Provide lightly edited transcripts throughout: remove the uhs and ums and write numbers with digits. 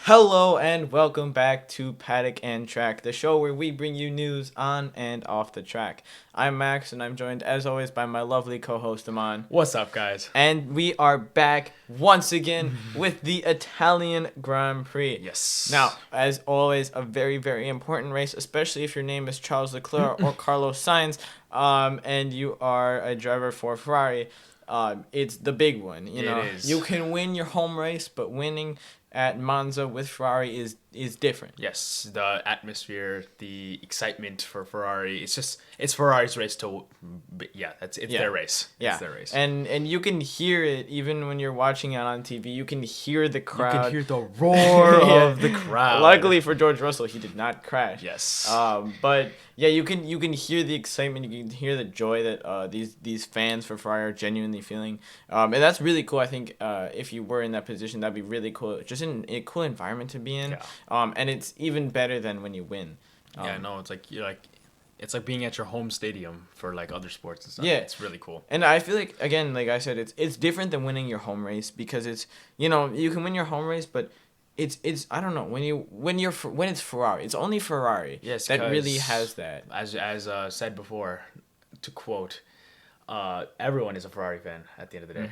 Hello and welcome back to Paddock and Track, the show where we bring you news on and off the track. I'm Max and I'm joined as always by my lovely co-host Amaan. What's up, guys? And we are back once again with the Italian Grand Prix. Yes. Now, as always, a very, very important race, especially if your name is Charles Leclerc or Carlos Sainz, and you are a driver for Ferrari. It's the big one. You know, It is. you can win your home race, but winning at Monza with Ferrari is different. Yes, the atmosphere, the excitement for Ferrari. It's Ferrari's race to, it's their race. Yeah. It's their race. And you can hear it even when you're watching it on TV. You can hear the crowd. You can hear the roar Yeah. of the crowd. Luckily for George Russell, he did not crash. Yes. But yeah, you can hear the excitement. You can hear the joy that these fans for Ferrari are genuinely feeling. And that's really cool. I think if you were in that position, that'd be really cool. Just a cool environment to be in. Yeah. And it's even better than when you win. It's like it's like being at your home stadium for like other sports and stuff. Yeah. It's really cool. And I feel like, again, like I said, it's different than winning your home race because it's, you can win your home race, but it's I don't know, when it's Ferrari, it's only Ferrari that really has that. As said before, to quote, everyone is a Ferrari fan at the end of the day.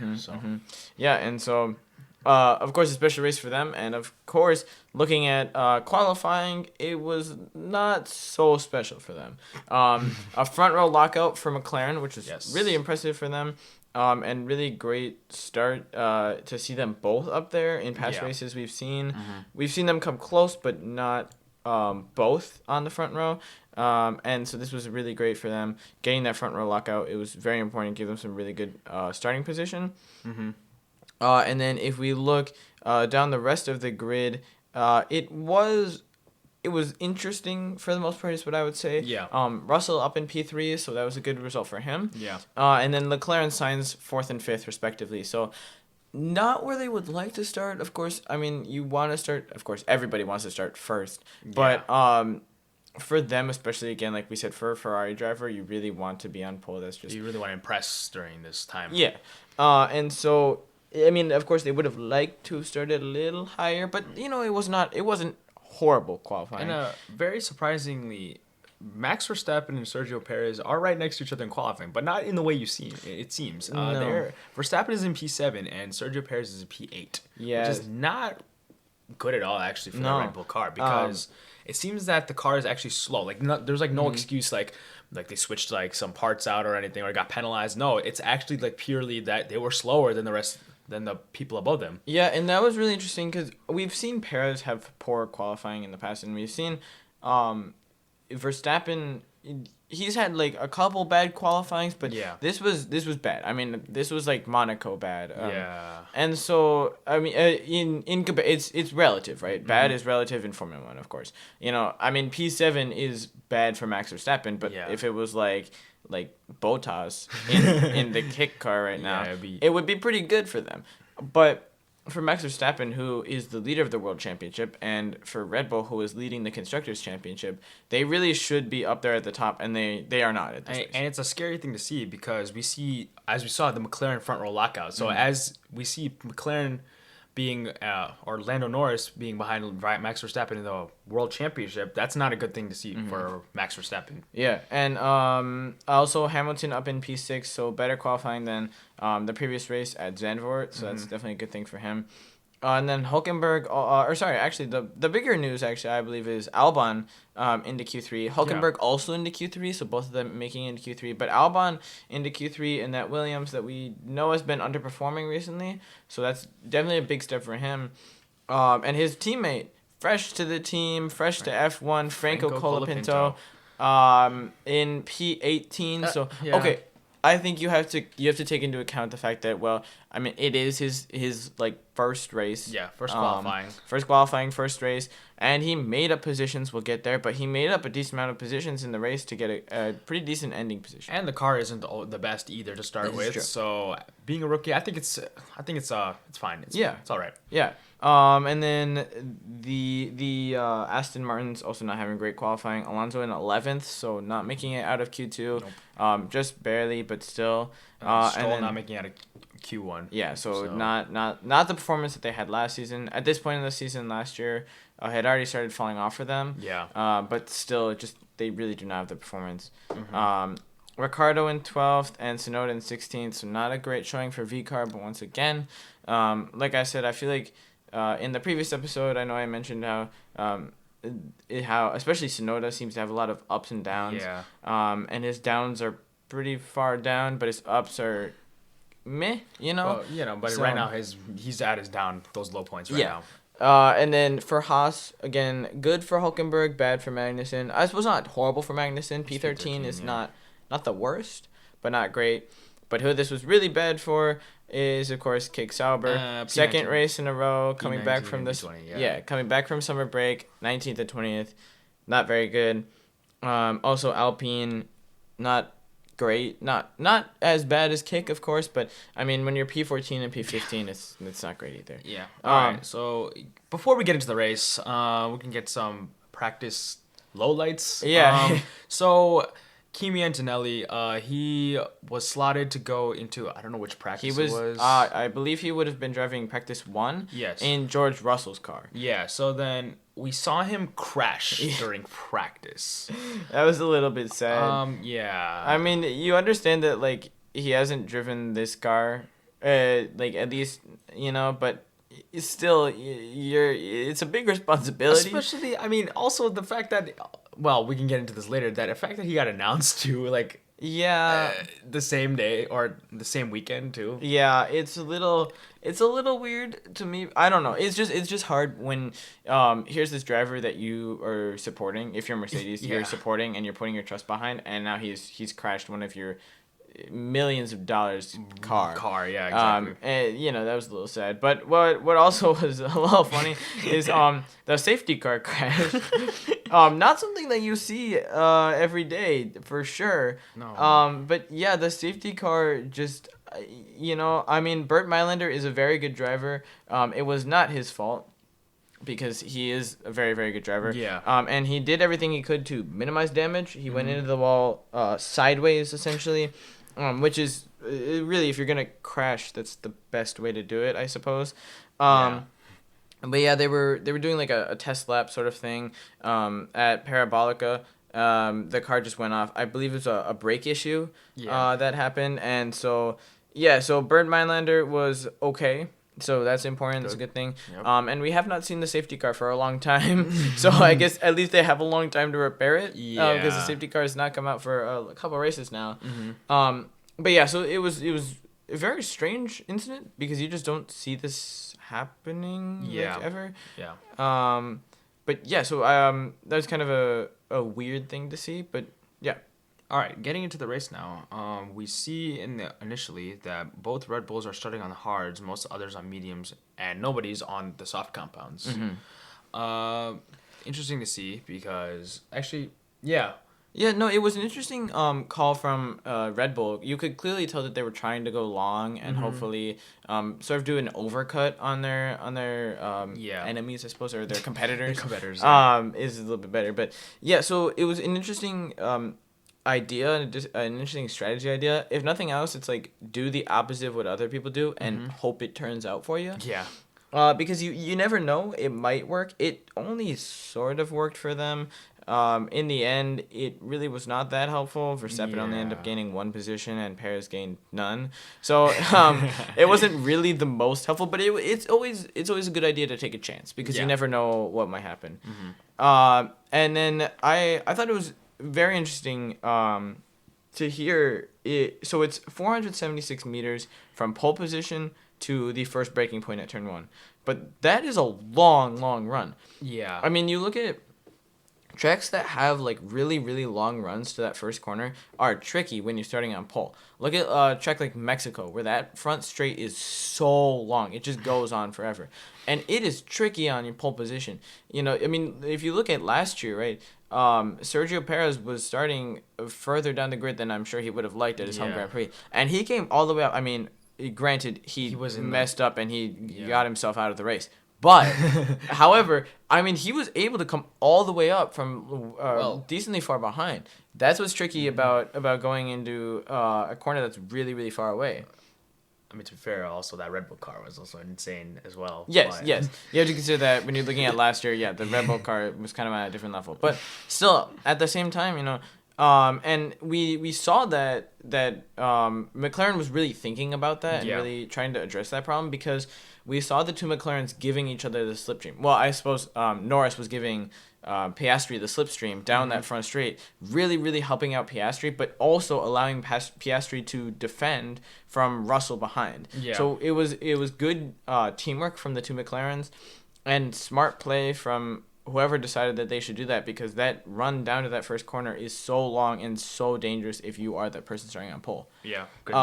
Yeah, and so of course, a special race for them, and of course, looking at qualifying, it was not so special for them. A front row lockout for McLaren, which was really impressive for them, and really great start to see them both up there. In past races we've seen them come close, but not both on the front row. And so this was really great for them. Getting that front row lockout, it was very important. Give them some really good starting position. And then if we look down the rest of the grid, it was interesting for the most part, is what I would say. Yeah. Russell up in P3, so that was a good result for him. Yeah. And then Leclerc and Sainz 4th and 5th respectively. So not where they would like to start. Of course, I mean, you want to start. Of course, everybody wants to start first, but for them, especially, again, like we said, for a Ferrari driver, you really want to be on pole. That's just, you really want to impress during this time. Yeah. And so, I mean, of course, they would have liked to have started a little higher, but it wasn't horrible qualifying. And very surprisingly, Max Verstappen and Sergio Perez are right next to each other in qualifying, but not in the way it seems. No. Verstappen is in P7 and Sergio Perez is in P8, Yeah. which is not good at all actually for the Red Bull car, because it seems that the car is actually slow. Like there's like no excuse like they switched like some parts out or anything or got penalized. No, it's actually like purely that they were slower than the people above them. Yeah, and that was really interesting because we've seen Perez have poor qualifying in the past, and we've seen Verstappen. He's had like a couple bad qualifyings, but this was bad. I mean, this was like Monaco bad. And so I mean, it's relative, right? Bad is relative in Formula One, of course. I mean, P7 is bad for Max Verstappen, but if it was like Bottas in the kick car right now, it would be pretty good for them. But for Max Verstappen, who is the leader of the World Championship, and for Red Bull, who is leading the Constructors' Championship, they really should be up there at the top, and they are not at this race. And it's a scary thing to see because as we saw, the McLaren front row lockout. So as we see McLaren being or Lando Norris being behind Max Verstappen in the World Championship, that's not a good thing to see for Max Verstappen. Yeah, and also Hamilton up in P6, so better qualifying than the previous race at Zandvoort, so that's definitely a good thing for him. And then Hulkenberg, the bigger news, actually, I believe, is Albon into Q3. Hulkenberg also into Q3, so both of them making it into Q3. But Albon into Q3 in that Williams that we know has been underperforming recently, so that's definitely a big step for him. And his teammate, fresh to the team, fresh to F1, Franco Colapinto, in P18. Okay. I think you have to take into account the fact that, well, I mean, it is his like first race. Yeah, first qualifying. First race, and he made up positions. We'll get there, but he made up a decent amount of positions in the race to get a pretty decent ending position. And the car isn't the best either to start with. So being a rookie, I think it's fine. It's all right. Yeah. And then the Aston Martin's also not having great qualifying. Alonso in 11th, so not making it out of Q2. Nope. Just barely, but still. Stroll and then, not making it out of Q1. Yeah, so not the performance that they had last season. At this point in the season last year, had already started falling off for them. Yeah. But still, just they really do not have the performance. Mm-hmm. Ricardo in 12th and Tsunoda in 16th, so not a great showing for VCAR, but once again, like I said, I feel like in the previous episode, I know I mentioned how how especially Tsunoda seems to have a lot of ups and downs. Yeah. And his downs are pretty far down, but his ups are meh, Well, but So- right now he's at his those low points right Yeah. now. And then for Haas, again, good for Hulkenberg, bad for Magnussen. I suppose not horrible for Magnussen. P13 is yeah. not the worst, but not great. But who this was really bad for is, of course, Kick Sauber. P19. Second race in a row, coming back P19 from and this. P20, coming back from summer break, 19th and 20th, not very good. Also Alpine, not great, not as bad as Kick, of course, but I mean when you're P14 and P15, it's not great either. Yeah. All right. So before we get into the race, we can get some practice lowlights. Yeah. So Kimi Antonelli, he was slotted to go into, I don't know which practice He it was. I believe he would have been driving practice 1. Yes. In George Russell's car. Yeah. So then we saw him crash during practice. That was a little bit sad. Yeah. I mean, you understand that like he hasn't driven this car, like at least but it's still it's a big responsibility. Especially, I mean, also the fact that, well, we can get into this later, that the fact that he got announced to, like, the same day or the same weekend, too. Yeah, it's a little weird to me. I don't know. It's just hard when here's this driver that you are supporting. If you're Mercedes, you're supporting and you're putting your trust behind, and now he's crashed one of your millions of dollars car. Yeah, exactly. And that was a little sad. But what also was a little funny is the safety car crash. Not something that you see every day for sure. No. But yeah, the safety car just I mean, Burt Mylander is a very good driver. It was not his fault, because he is a very, very good driver. Yeah. And he did everything he could to minimize damage. He went into the wall sideways, essentially, which is really, if you're going to crash, that's the best way to do it, I suppose. But yeah, they were doing like a test lap sort of thing at Parabolica. The car just went off. I believe it was a brake issue that happened. And so Burt Mylander was okay. So that's important. That's a good thing. Yep. And we have not seen the safety car for a long time. So I guess at least they have a long time to repair it. Yeah. Because the safety car has not come out for a couple races now. Mm-hmm. But yeah, so it was a very strange incident, because you just don't see this happening ever. Yeah. But yeah, so that was kind of a weird thing to see, but yeah. All right, getting into the race now. We see initially that both Red Bulls are starting on the hards, most others on mediums, and nobody's on the soft compounds. Mm-hmm. Interesting to see, because actually, Yeah, no, it was an interesting call from Red Bull. You could clearly tell that they were trying to go long and hopefully sort of do an overcut on their enemies, I suppose, or their competitors. competitors. Is a little bit better, but yeah. So it was an interesting idea, an interesting strategy idea. If nothing else, it's like do the opposite of what other people do and hope it turns out for you. Yeah. Because you never know, it might work. It only sort of worked for them. In the end, it really was not that helpful. Verstappen only ended up gaining 1 position, and Perez gained none. So it wasn't really the most helpful, but it's always a good idea to take a chance, because you never know what might happen. And then I thought it was very interesting to hear it. So it's 476 meters from pole position to the first braking point at turn 1, but that is a long run. Yeah. I mean, you look at tracks that have like really, really long runs to that first corner are tricky when you're starting on pole. Look at a track like Mexico, where that front straight is so long. It just goes on forever. And it is tricky on your pole position. I mean, if you look at last year, right, Sergio Perez was starting further down the grid than I'm sure he would have liked at his home Grand Prix. And he came all the way up. I mean, granted, he was messed up and he got himself out of the race. But, however, I mean, he was able to come all the way up from decently far behind. That's what's tricky about going into a corner that's really, really far away. I mean, to be fair, also that Red Bull car was also insane as well. Yes, but... yes. You have to consider that when you're looking at last year, the Red Bull car was kind of at a different level. But still, at the same time, and we saw that McLaren was really thinking about that and really trying to address that problem, because we saw the two McLarens giving each other the slipstream. Well, I suppose Norris was giving Piastri the slipstream down that front straight, really, really helping out Piastri, but also allowing Piastri to defend from Russell behind. Yeah. So it was good teamwork from the two McLarens, and smart play from whoever decided that they should do that, because that run down to that first corner is so long and so dangerous if you are that person starting on pole. Yeah. Good.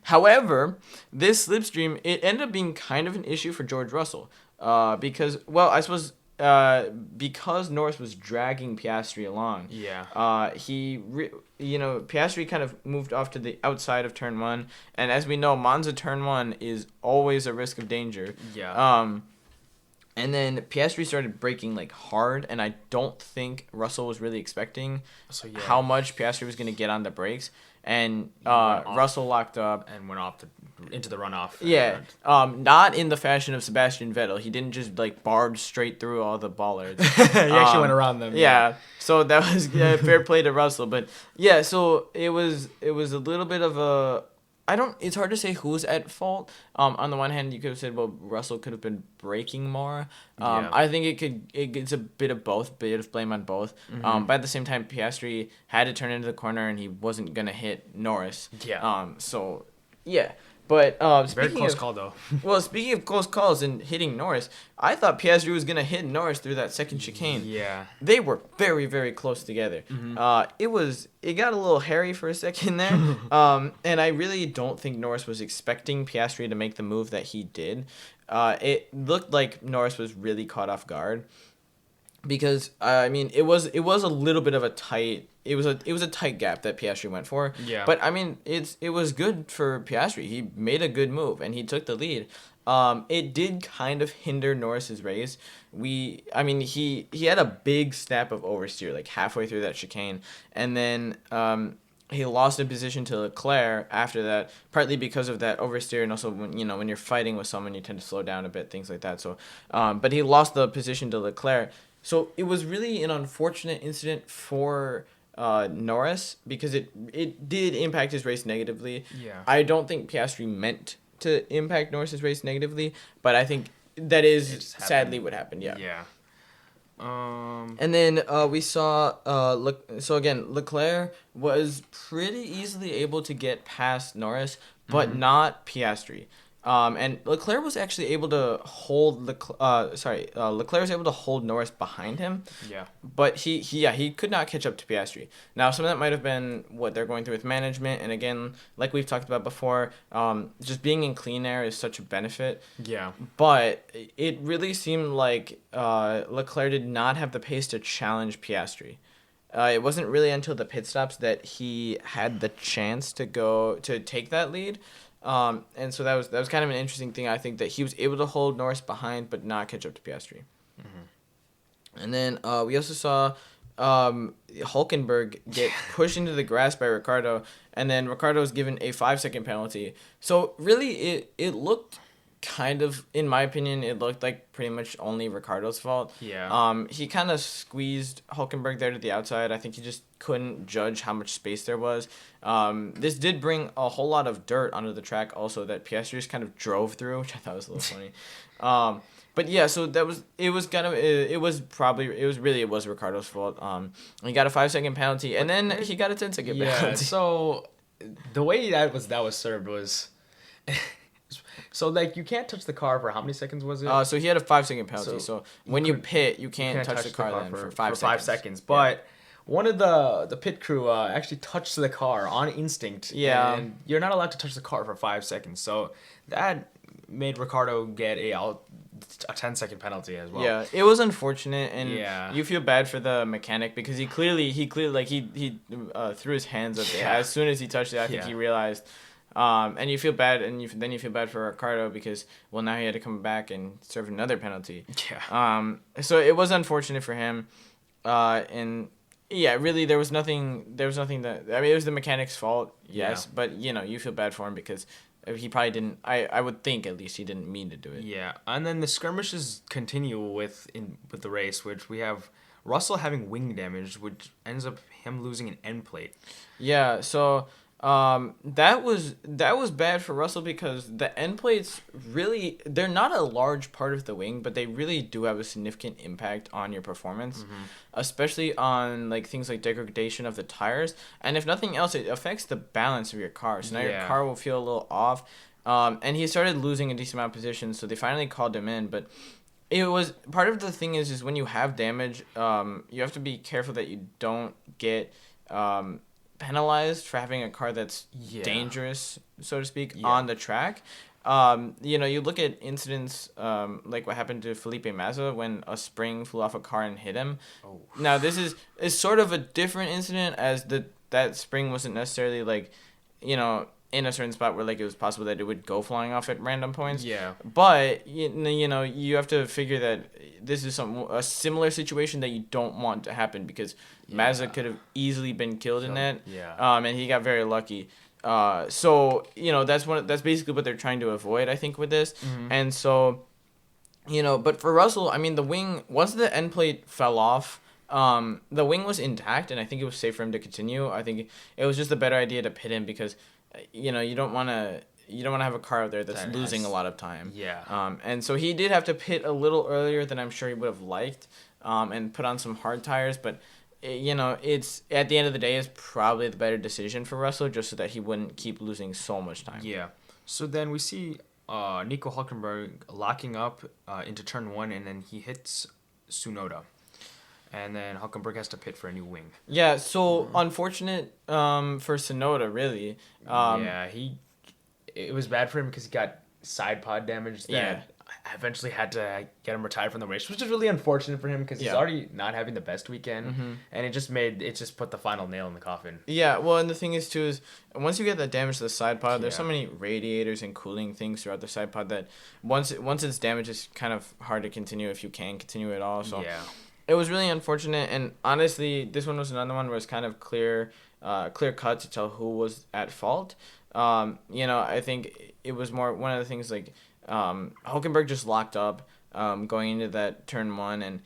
However, this slipstream, it ended up being kind of an issue for George Russell, because, well, I suppose because Norris was dragging Piastri along. Yeah. Piastri kind of moved off to the outside of turn 1, and as we know, Monza turn 1 is always a risk of danger. Yeah. And then Piastri started braking like hard, and I don't think Russell was really expecting how much Piastri was going to get on the brakes. And Russell locked up and went off into the runoff. Yeah, not in the fashion of Sebastian Vettel. He didn't just like barge straight through all the bollards. He actually went around them. Yeah, so that was fair play to Russell. But yeah, so it was a little bit of a. It's hard to say who's at fault. On the one hand, you could have said, well, Russell could have been braking more. I think it's a bit of both, bit of blame on both. But at the same time, Piastri had to turn into the corner, and he wasn't gonna hit Norris. Yeah. So yeah. But very close call though. Well, speaking of close calls and hitting Norris, I thought Piastri was gonna hit Norris through that second chicane. Yeah. They were very, very close together. It got a little hairy for a second there. And I really don't think Norris was expecting Piastri to make the move that he did. It looked like Norris was really caught off guard, because it was a little bit of a tight. It was a tight gap that Piastri went for. Yeah. But it was good for Piastri. He made a good move and he took the lead. It did kind of hinder Norris's race. He had a big snap of oversteer like halfway through that chicane, and then he lost a position to Leclerc after that, partly because of that oversteer, and also when you're fighting with someone, you tend to slow down a bit, things like that. So, but he lost the position to Leclerc. So it was really an unfortunate incident for Norris, because it did impact his race negatively. Yeah. I don't think Piastri meant to impact Norris's race negatively, but I think that is sadly what happened. Yeah. Yeah. And then we saw Leclerc was pretty easily able to get past Norris, but not Piastri. And Leclerc was actually able to hold Leclerc was able to hold Norris behind him. Yeah. But he could not catch up to Piastri. Now, some of that might have been what they're going through with management, and again, like we've talked about before, just being in clean air is such a benefit. Yeah. But it really seemed like Leclerc did not have the pace to challenge Piastri. It wasn't really until the pit stops that he had the chance to take that lead. And so that was kind of an interesting thing. I think that he was able to hold Norris behind, but not catch up to Piastri. And then we also saw Hülkenberg get pushed into the grass by Ricciardo, and then Ricciardo was given a 5-second penalty. So really, it looked kind of, in my opinion, it looked like pretty much only Ricciardo's fault. Yeah. He kind of squeezed Hülkenberg there to the outside. I think he just couldn't judge how much space there was. This did bring a whole lot of dirt onto the track also that Piastri just kind of drove through, which I thought was a little funny. But yeah, so it was Ricciardo's fault. He got a 5-second penalty, and then he got a 10-second penalty. So the way that was served was. So, like, you can't touch the car for how many seconds was it? So he had a 5-second penalty. So when you pit, you can't touch the car then for 5 seconds. But one of the pit crew actually touched the car on instinct. Yeah. And you're not allowed to touch the car for 5 seconds. So that made Ricciardo get a 10-second penalty as well. Yeah, it was unfortunate, and you feel bad for the mechanic because he clearly like he threw his hands up there as soon as he touched it. I think he realized. And you feel bad, and then you feel bad for Ricciardo because, well, now he had to come back and serve another penalty. Yeah. So it was unfortunate for him. And yeah, really, there was nothing that, it was the mechanic's fault, yes, but, you feel bad for him because he probably didn't. I would think at least he didn't mean to do it. Yeah, and then the skirmishes continue with the race, which we have Russell having wing damage, which ends up him losing an end plate. Yeah, so that was bad for Russell because the end plates really, they're not a large part of the wing, but they really do have a significant impact on your performance, especially on like things like degradation of the tires, and if nothing else, it affects the balance of your car. So now your car will feel a little off. And he started losing a decent amount of position, so they finally called him in, but it was part of the thing is when you have damage, you have to be careful that you don't get penalized for having a car that's dangerous, so to speak, on the track. You look at incidents like what happened to Felipe Massa when a spring flew off a car and hit him. Oh. Now this is sort of a different incident as that spring wasn't necessarily like, in a certain spot where like it was possible that it would go flying off at random points. Yeah. But you have to figure that this is a similar situation that you don't want to happen because Mazda could have easily been killed in that. Yeah. And he got very lucky. So that's basically what they're trying to avoid, I think, with this. Mm-hmm. And so, but for Russell, I mean, the wing, once the end plate fell off, the wing was intact, and I think it was safe for him to continue. I think it was just a better idea to pit him because you don't want to have a car out there that's losing a lot of time. Yeah. And so he did have to pit a little earlier than I'm sure he would have liked, and put on some hard tires. But it's at the end of the day, it's probably the better decision for Russell, just so that he wouldn't keep losing so much time. Yeah. So then we see Nico Hülkenberg locking up into turn 1, and then he hits Tsunoda. And then Hülkenberg has to pit for a new wing. Yeah, so unfortunate for Tsunoda, really. It was bad for him because he got side pod damage that eventually had to get him retired from the race, which is really unfortunate for him because he's already not having the best weekend, and it just put the final nail in the coffin. Yeah, well, and the thing is too is once you get that damage to the side pod, there's so many radiators and cooling things throughout the side pod that once it's damaged, it's kind of hard to continue if you can continue at all. So it was really unfortunate, and honestly, this one was another one where it's kind of clear cut to tell who was at fault. I think it was more one of the things like Hülkenberg just locked up going into that turn 1, and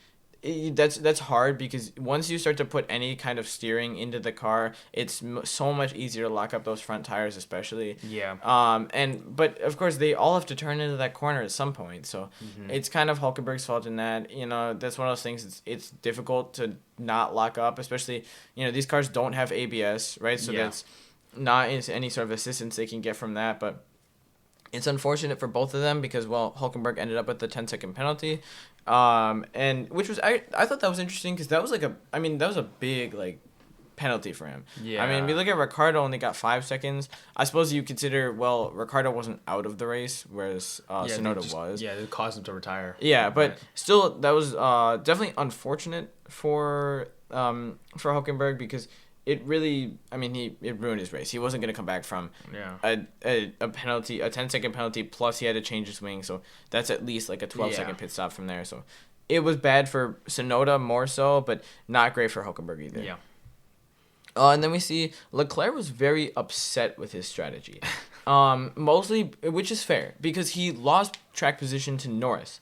that's hard because once you start to put any kind of steering into the car, it's so much easier to lock up those front tires, especially. Yeah. But of course they all have to turn into that corner at some point, so it's kind of Hülkenberg's fault in that. That's one of those things. It's difficult to not lock up, especially these cars don't have ABS, right? So that's not any sort of assistance they can get from that, but. It's unfortunate for both of them because, Hülkenberg ended up with the 10-second penalty, and which was I thought that was interesting because that was a big penalty for him. Yeah. I mean, we look at Ricciardo only got 5 seconds. I suppose you consider Ricciardo wasn't out of the race, whereas Tsunoda was. Yeah, it caused him to retire. Yeah, but still, that was definitely unfortunate for Hülkenberg because. It really, it ruined his race. He wasn't going to come back from a penalty, a 10-second penalty, plus he had to change his wing. So that's at least like a 12-second pit stop from there. So it was bad for Tsunoda more so, but not great for Hülkenberg either. Yeah. And then we see Leclerc was very upset with his strategy. Mostly, which is fair, because he lost track position to Norris.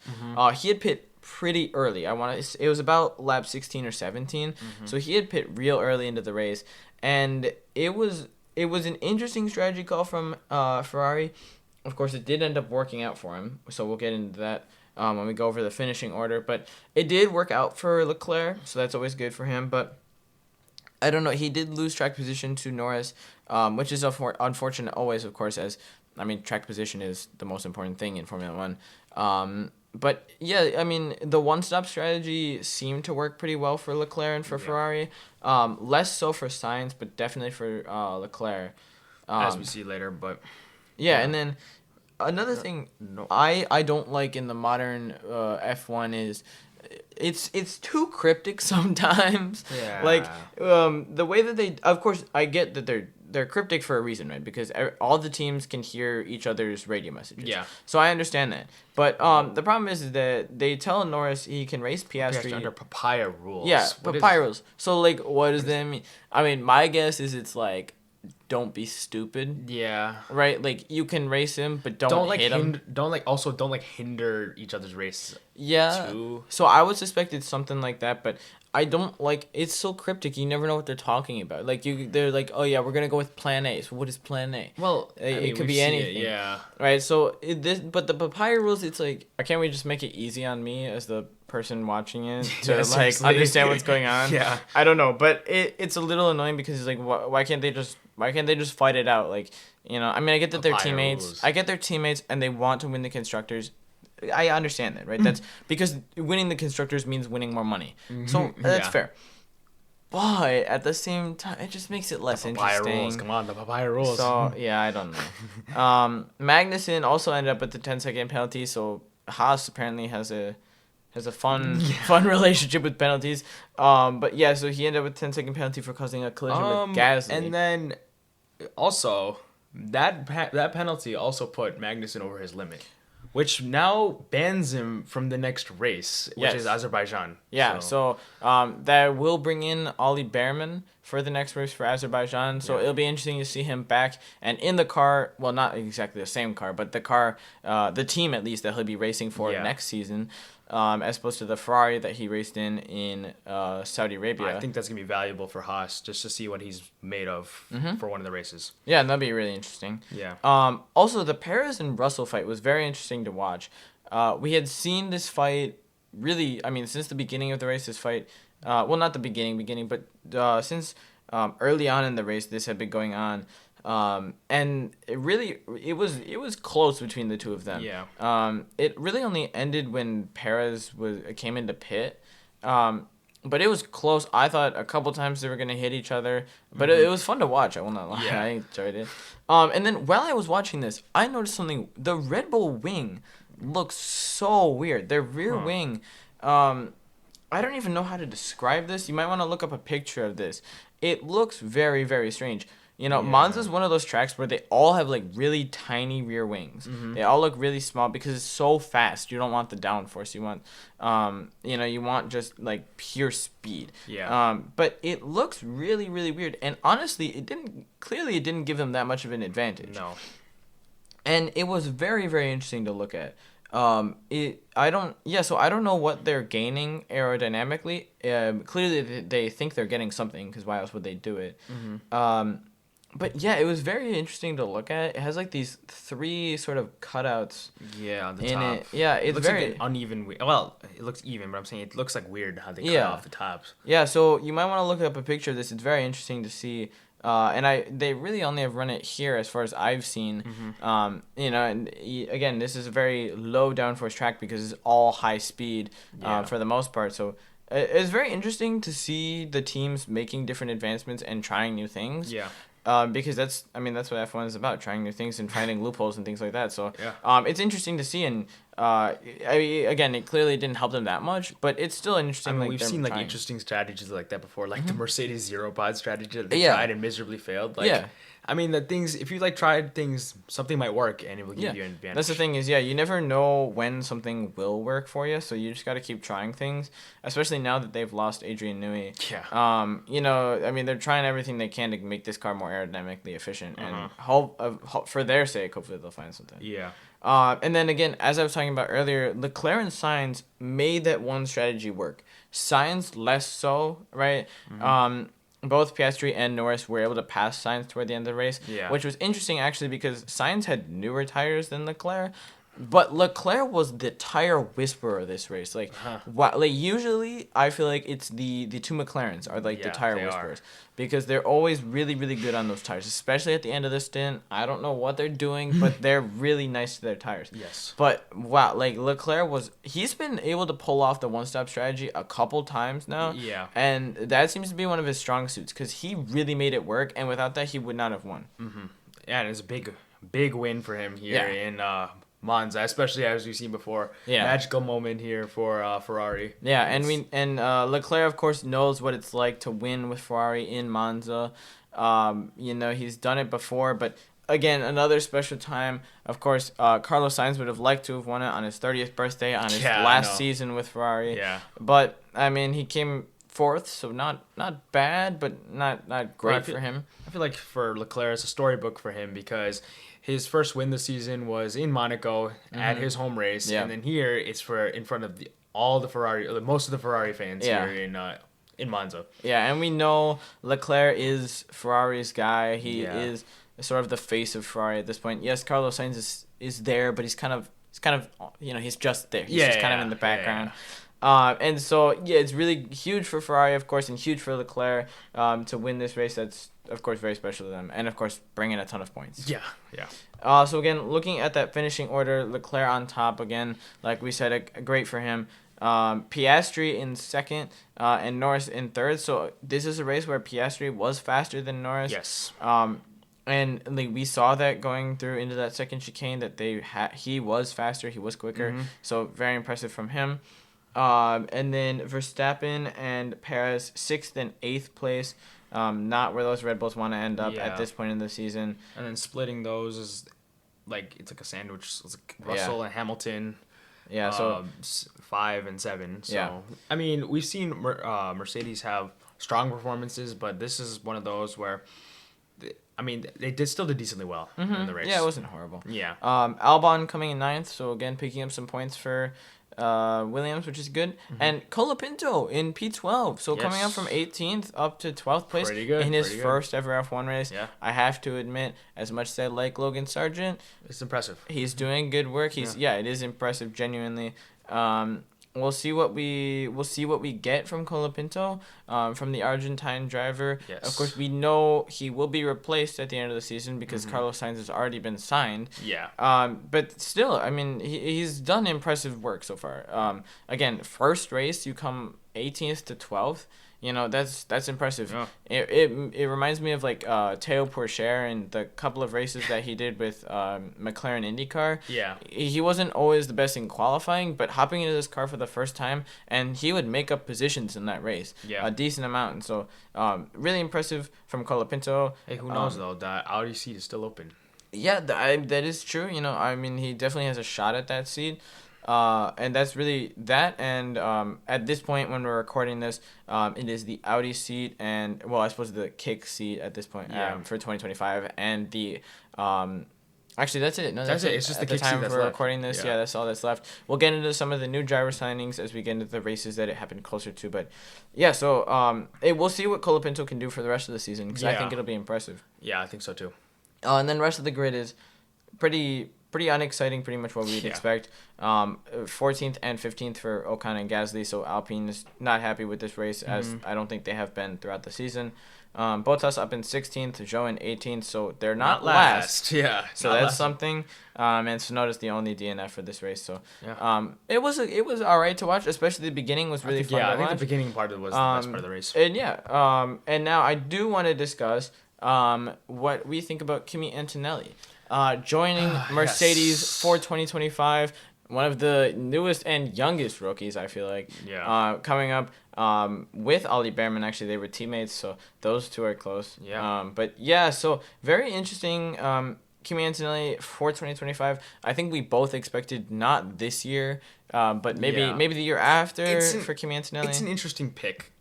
He had pit pretty early. It was about lap 16 or 17. So he had pit real early into the race, and it was an interesting strategy call from Ferrari. Of course, it did end up working out for him, so we'll get into that when we go over the finishing order. But it did work out for Leclerc, so that's always good for him. But I don't know. He did lose track position to Norris, which is unfortunate always, of course, as track position is the most important thing in Formula 1. But yeah, the one-stop strategy seemed to work pretty well for Leclerc and for Ferrari. Less so for Sainz, but definitely for Leclerc. As we see later, but... Yeah, and then another thing I don't like in the modern F1 is it's too cryptic sometimes. Yeah. The way that they... Of course, I get that they're cryptic for a reason, right? Because all the teams can hear each other's radio messages. Yeah. So I understand that. But the problem is that they tell Norris he can race Piastri under papaya rules. Yeah, papaya rules. So what does that mean? My guess is it's don't be stupid. Yeah. Right? Like, you can race him, but don't like hit him. Don't like hinder each other's race. Yeah. Too. So I would suspect it's something like that, but I don't like. It's so cryptic. You never know what they're talking about. Like they're like, oh yeah, we're gonna go with Plan A. So what is Plan A? Well, it could be anything. Yeah. Right. So but the papaya rules. It's like, can't we just make it easy on me as the person watching it to like understand what's going on? Yeah. I don't know, but it's a little annoying because it's like, why can't they just fight it out? Like, I mean, I get that they're teammates. Rules. I get they're teammates and they want to win the constructors. I understand that, right? That's because winning the constructors means winning more money. So that's fair. But at the same time, it just makes it less interesting. Rules. Come on, the papaya rules. So yeah, I don't know. Magnussen also ended up with the 10-second penalty. So Haas apparently has a fun relationship with penalties. But yeah, so he ended up with 10-second penalty for causing a collision with Gasly. And then also that penalty also put Magnussen over his limit, which now bans him from the next race, which is Azerbaijan. Yeah, so that will bring in Ollie Behrman for the next race for Azerbaijan. So it'll be interesting to see him back and in the car. Well, not exactly the same car, but the car, the team at least that he'll be racing for next season, as opposed to the Ferrari that he raced in Saudi Arabia. I think that's going to be valuable for Haas just to see what he's made of for one of the races. Yeah, and that'd be really interesting. Yeah. Also, the Perez and Russell fight was very interesting to watch. We had seen this fight really, I mean, since the beginning of the race, this fight, well, not the beginning, but since early on in the race, this had been going on. And it was close between the two of them. Yeah. It really only ended when Perez came into pit. But it was close. I thought a couple times they were gonna hit each other, but it was fun to watch. I will not lie. Yeah. I enjoyed it. And then while I was watching this, I noticed something. The Red Bull wing looks so weird. Their rear wing. I don't even know how to describe this. You might want to look up a picture of this. It looks very, very strange. Monza's one of those tracks where they all have like really tiny rear wings. They all look really small because it's so fast. You don't want the downforce. You want, you want just like pure speed. Yeah. But it looks really, really weird. And honestly, it didn't give them that much of an advantage. No. And it was very, very interesting to look at. So I don't know what they're gaining aerodynamically. Clearly they think they're getting something because why else would they do it? But yeah, it was very interesting to look at. It has like these 3 sort of cutouts. Yeah, on the in top. It. Yeah, it looks very like an uneven. Well, it looks even, but I'm saying it looks like weird how they cut off the tops. Yeah, so you might want to look up a picture of this. It's very interesting to see. And they really only have run it here as far as I've seen. And again, this is a very low downforce track because it's all high speed for the most part. So it's very interesting to see the teams making different advancements and trying new things. Yeah. Because that's what F1 is about, trying new things and finding loopholes and things like that. So it's interesting to see, and again, it clearly didn't help them that much, but it's still interesting. We've seen like interesting strategies like that before, like the Mercedes zero pod strategy that they tried and miserably failed. I mean, the things, if you tried things, something might work and it will give you an advantage. That's the thing is, you never know when something will work for you, so you just got to keep trying things, especially now that they've lost Adrian Newey. Yeah. They're trying everything they can to make this car more aerodynamically efficient, and for their sake, hopefully they'll find something. Yeah. And then again, as I was talking about earlier, Leclerc and Sainz made that one strategy work. Sainz less so, right? Both Piastri and Norris were able to pass Sainz toward the end of the race, which was interesting actually because Sainz had newer tires than Leclerc, but Leclerc was the tire whisperer this race. Usually I feel like it's the 2 McLarens are the tire whisperers because they're always really, really good on those tires, especially at the end of the stint. I don't know what they're doing, but they're really nice to their tires. Yes. But wow, Leclerc he's been able to pull off the one-stop strategy a couple times now. Yeah. And that seems to be one of his strong suits because he really made it work, and without that, he would not have won. Yeah, and it's a big win for him here in Monza, especially as we've seen before. Yeah. Magical moment here for Ferrari. Yeah, and Leclerc, of course, knows what it's like to win with Ferrari in Monza. He's done it before, but again, another special time. Of course, Carlos Sainz would have liked to have won it on his 30th birthday on his last season with Ferrari. Yeah. But, he came fourth, so not bad, but not great for him. I feel like for Leclerc, it's a storybook for him because his first win this season was in Monaco at his home race, and then here it's in front of most of the Ferrari fans here in Monza. Yeah, and we know Leclerc is Ferrari's guy. He is sort of the face of Ferrari at this point. Yes, Carlos Sainz is there, but he's kind of he's just there. He's just kind of in the background. And so it's really huge for Ferrari, of course, and huge for Leclerc to win this race. That's of course very special to them, and of course bring in a ton of points. So again, looking at that finishing order, Leclerc on top again, like we said, great for him. Piastri in second, and Norris in third. So this is a race where Piastri was faster than Norris. Yes. And like we saw that going through into that second chicane that he was faster, he was quicker. So very impressive from him. And then Verstappen and Perez 6th and 8th place. Not where those Red Bulls want to end up at this point in the season. And then splitting those is it's like a sandwich. It's like Russell and Hamilton. Yeah, so 5 and 7. So I mean, we've seen Mercedes have strong performances, but this is one of those where, they still did decently well in the race. Yeah, it wasn't horrible. Yeah. Albon coming in 9th, so again picking up some points for Williams, which is good, and Colapinto in P12, so coming up from 18th up to 12th place in his first ever F1 race. I have to admit, as much as I like Logan Sargent, it's impressive. He's doing good work. It is impressive, genuinely. We'll see what we get from Colapinto, from the Argentine driver. Yes. Of course, we know he will be replaced at the end of the season because Carlos Sainz has already been signed. Yeah. But still, he's done impressive work so far. Again, first race, you come 18th to 12th. That's impressive. Yeah. It reminds me of Théo Pourchaire and the couple of races that he did with McLaren IndyCar. Yeah. He wasn't always the best in qualifying, but hopping into this car for the first time, and he would make up positions in that race. Yeah. A decent amount. And so really impressive from Colapinto. Hey, who knows though? That Audi seat is still open. Yeah, that is true. He definitely has a shot at that seat. And that's really that. And at this point, when we're recording this, it is the Audi seat and, I suppose the kick seat at this point for 2025. And the actually, that's it. No, that's it. It's just at the time that's we're left. recording this. Yeah, that's all that's left. We'll get into some of the new driver signings as we get into the races that it happened closer to. But yeah, so we'll see what Colapinto can do for the rest of the season because I think it'll be impressive. Yeah, I think so too. And then the rest of the grid is pretty unexciting, pretty much what we'd expect. 14th and 15th for Ocon and Gasly, so Alpine is not happy with this race, as I don't think they have been throughout the season. Bottas up in 16th, Zhou in 18th, so they're not last. Yeah. So that's something. And Tsunoda's the only DNF for this race, so it was all right to watch, especially the beginning was really fun to watch. I think the beginning part was the best part of the race. And and now I do want to discuss what we think about Kimi Antonelli. Joining Mercedes for 2025, one of the newest and youngest rookies, I feel like. Yeah. Coming up with Ollie Behrman, actually, they were teammates, so those two are close. Yeah. But yeah, so very interesting. Kimi Antonelli for 2025. I think we both expected not this year, but maybe the year after for Kimi Antonelli. It's an interesting pick.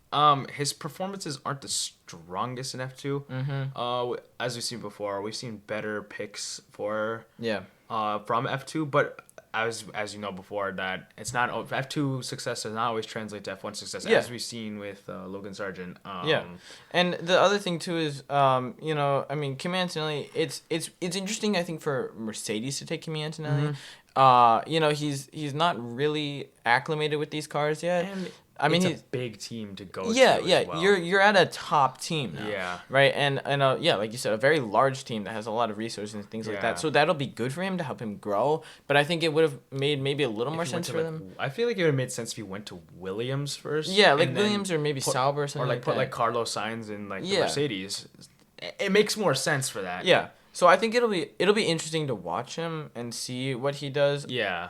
His performances aren't the strongest in F2. As we've seen before, we've seen better picks from F2, but as you know before, that it's not F2 success does not always translate to F1 success, as we've seen with Logan Sargent. And the other thing too is, Kimi Antonelli. It's interesting, I think, for Mercedes to take Kimi Antonelli. He's not really acclimated with these cars yet. And he's a big team to go to. As well. You're at a top team now. Yeah. Right, and like you said, a very large team that has a lot of resources and things like that. So that'll be good for him to help him grow. But I think it would have made maybe a little more sense for them. I feel like it would have made sense if he went to Williams first. Yeah, like Williams or maybe Sauber or something. Or put Carlos Sainz in the Mercedes. It makes more sense for that. Yeah. So I think it'll be interesting to watch him and see what he does. Yeah.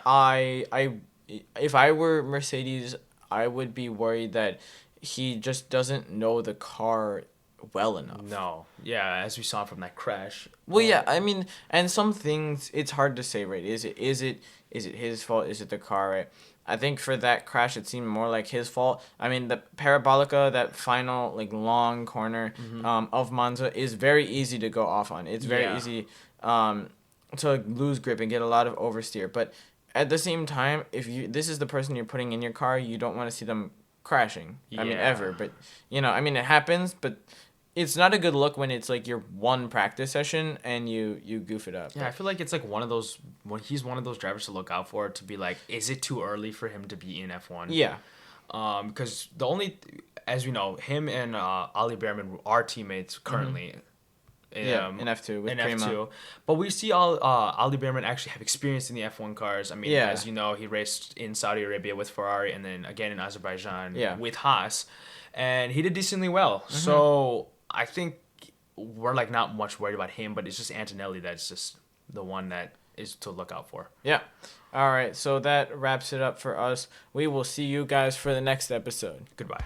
If I were Mercedes, I would be worried that he just doesn't know the car well enough. No. Yeah, as we saw from that crash. Well, yeah, I mean, and some things it's hard to say, right? Is it his fault? Is it the car, right? I think for that crash, it seemed more like his fault. I mean, the Parabolica, that final like long corner of Monza, is very easy to go off on. It's very easy to lose grip and get a lot of oversteer. But at the same time, if this is the person you're putting in your car, you don't want to see them crashing. I mean, ever. But I mean, it happens. But it's not a good look when it's like your one practice session and you goof it up. Yeah, I feel like it's like one of those when he's one of those drivers to look out for, to be like, is it too early for him to be in F1? Yeah. Because the only, as we know, him and Ali Behrman are teammates currently. In F2 with Prima. F2. But we see Ali Behrman actually have experience in the F1 cars. I mean, as you know, he raced in Saudi Arabia with Ferrari and then again in Azerbaijan with Haas. And he did decently well. So I think we're like not much worried about him, but it's just Antonelli that's just the one that is to look out for. Yeah. All right. So that wraps it up for us. We will see you guys for the next episode. Goodbye.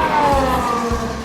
Oh.